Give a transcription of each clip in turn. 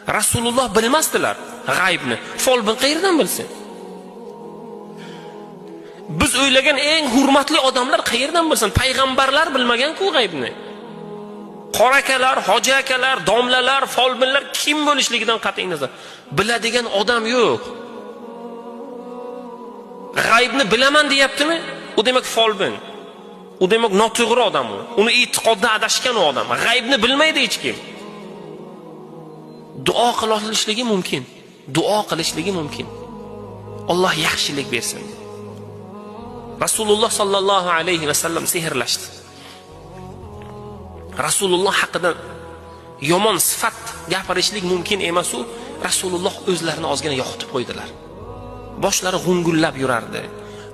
Rasululloh bilmasdilar g'aybni. Folbin qayerdan bilsin? Biz o'ylagan eng hurmatli odamlar qayerdan bilsin? Payg'ambarlar bilmagan-ku g'aybni. Qora akalar, hoji akalar, domlalar, folbinlar kim bo'lishligidan qat'iy nazar biladigan odam yo'q. G'aybni bilaman deyaptimi? U demak folbin. U demak noto'g'ri odam u. Uni e'tiqodda adashgan odam. G'aybni bilmaydi hech kim. Duo qilishligi mumkin. Duo qilishligi mumkin. Alloh yaxshilik bersin. Rasululloh sallallohu alayhi va sallam sehrlashdi. Rasululloh haqida yomon sifat gapirishlik mumkin emas u. Rasululloh o'zlarini ozgina yo'qotib qo'ydilar. Boshlari g'ungullab yurardi.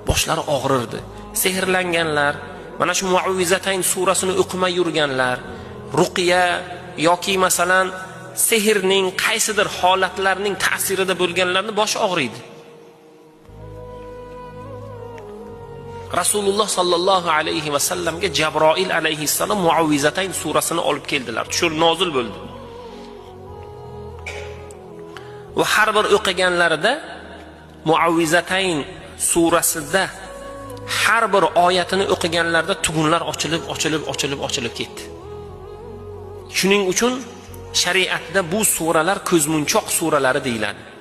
Boshlari og'rirdi. Sehrlanganlar, mana shu Muavvizatayn surasini o'qimay yurganlar, ruqiya yoki masalan sehrning qaysidir holatlarning ta'sirida bo'lganlarning boshi og'riydi. Rasululloh sallallohu alayhi va sallamga Jabroil alayhissalom Muavvizatayn surasini olib keldilar. Shu nozil bo'ldi. Va har bir o'qiganlarida Muavvizatayn surasida har bir oyatini o'qiganlarda tugunlar ochilib ketdi. Shuning uchun shariatda bu suralar ko'zmunchoq suralari deyiladi.